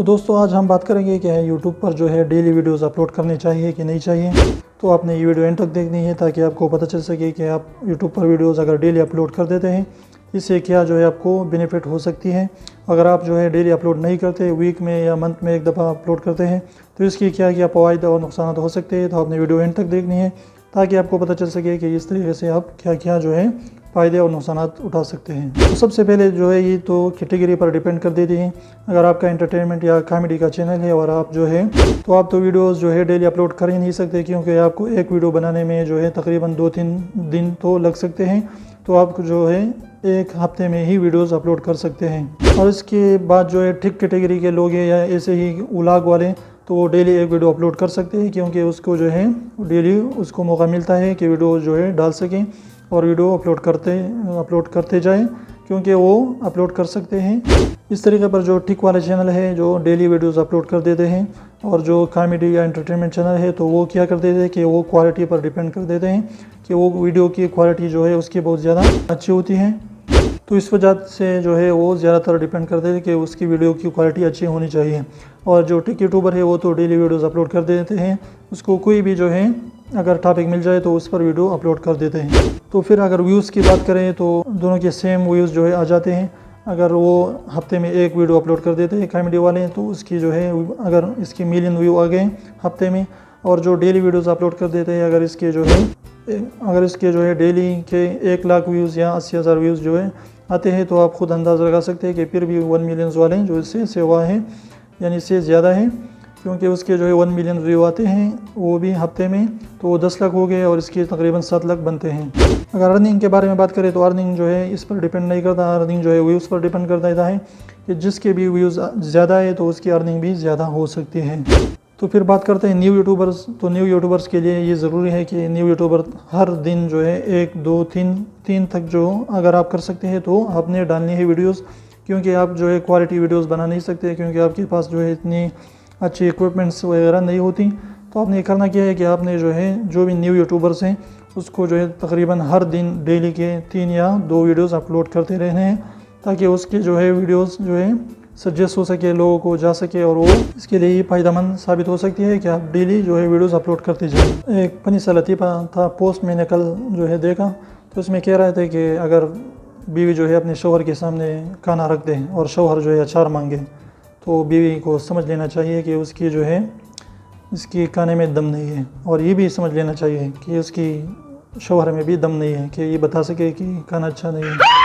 तो दोस्तों आज हम बात करेंगे कि यूट्यूब पर जो है डेली वीडियोस अपलोड करनी चाहिए कि नहीं चाहिए। तो आपने ये वीडियो एंड तक देखनी है ताकि आपको पता चल सके कि आप यूट्यूब पर वीडियोस अगर डेली अपलोड कर देते हैं इससे क्या जो है आपको बेनिफिट हो सकती है। अगर आप जो है डेली अपलोड नहीं करते, वीक में या मंथ में एक दफ़ा अपलोड करते हैं तो इसकी क्या क्या फ़वाइद और नुकसान हो सकते हैं। तो आपने वीडियो एंड तक देखनी है ताकि आपको पता चल सके कि इस तरीके से आप क्या क्या जो है फ़ायदे और नुकसान उठा सकते हैं। तो सबसे पहले जो है ये तो कैटेगरी पर डिपेंड कर देती है। अगर आपका एंटरटेनमेंट या कॉमेडी का चैनल है और आप जो है तो आप तो वीडियोस जो है डेली अपलोड कर ही नहीं सकते, क्योंकि आपको एक वीडियो बनाने में जो है तकरीबन 2-3 दिन तो लग सकते हैं। तो आप जो है एक हफ्ते में ही वीडियोस अपलोड कर सकते हैं। और इसके बाद जो है ठीक कैटेगरी के लोग हैं या ऐसे ही व्लॉग वाले तो वो डेली एक वीडियो अपलोड कर सकते हैं, क्योंकि उसको जो है डेली उसको मौका मिलता है कि वीडियो जो है डाल सकें और वीडियो अपलोड करते जाएं, क्योंकि वो अपलोड कर सकते हैं। इस तरीके पर जो टिक वाले चैनल है जो डेली वीडियोस अपलोड कर देते हैं, और जो कॉमेडी या एंटरटेनमेंट चैनल है तो वो क्या कर देते हैं कि वो क्वालिटी पर डिपेंड कर देते हैं कि वो वीडियो की क्वालिटी जो है उसकी बहुत ज़्यादा अच्छी होती है। तो इस वजह से जो है वो ज़्यादातर डिपेंड करते हैं कि उसकी वीडियो की क्वालिटी अच्छी होनी चाहिए। और जो टिक यूट्यूबर है वो तो डेली वीडियोस अपलोड कर देते हैं, उसको कोई भी जो है अगर टॉपिक मिल जाए तो उस पर वीडियो अपलोड कर देते हैं। तो फिर अगर व्यूज़ की बात करें तो दोनों के सेम व्यूज़ जो है आ जाते हैं। अगर वो हफ्ते में एक वीडियो अपलोड कर देते हैं कॉमेडी वाले तो उसकी जो है अगर इसकी मिलियन व्यू आ गए हफ्ते में, और जो डेली वीडियोस अपलोड कर देते हैं अगर इसके जो है डेली के 1 लाख व्यूज़ या 80,000 व्यूज़ जो है आते हैं, तो आप खुद अंदाज़ा लगा सकते हैं कि फिर भी 1 मिलियन वाले जो इससे सेवा है यानी इससे ज़्यादा है, क्योंकि उसके जो है 1 मिलियन व्यू आते हैं वो भी हफ्ते में, तो वो 10 लाख हो गए और इसके तकरीबन 7 लाख बनते हैं। अगर अर्निंग के बारे में बात करें तो अर्निंग जो है इस पर डिपेंड नहीं करता, अर्निंग जो है व्यूज़ पर डिपेंड करता है कि जिसके भी व्यूज़ ज़्यादा है तो उसकी अर्निंग भी ज़्यादा हो सकती है। तो फिर बात करते हैं न्यू यूट्यूबर्स। तो न्यू यूट्यूबर्स के लिए ये ज़रूरी है कि न्यू यूट्यूबर हर दिन जो है 1, 2, 3 तक जो अगर आप कर सकते हैं तो आपने डालनी है वीडियोस, क्योंकि आप जो है क्वालिटी वीडियोस बना नहीं सकते, क्योंकि आपके पास जो है इतनी अच्छी इक्विपमेंट्स वगैरह नहीं होती। तो आपने करना क्या है कि आपने जो है जो भी न्यू यूट्यूबर्स हैं उसको जो है तकरीबन हर दिन डेली के 3 या 2 वीडियोस अपलोड करते रहने हैं, ताकि उसके जो है वीडियोस जो है सजेस्ट हो सके, लोगों को जा सके, और वो इसके लिए ही फ़ायदेमंद साबित हो सकती है कि आप डेली जो है वीडियोस अपलोड करते जाएं। एक फनी सा लतीफ़ा था, पोस्ट मैंने कल जो है देखा, तो उसमें कह रहे थे कि अगर बीवी जो है अपने शौहर के सामने खाना रख दे और शौहर जो है अचार मांगे तो बीवी को समझ लेना चाहिए कि उसकी जो है इसकी खाने में दम नहीं है, और ये भी समझ लेना चाहिए कि उसकी शौहर में भी दम नहीं है कि ये बता सके कि खाना अच्छा नहीं है।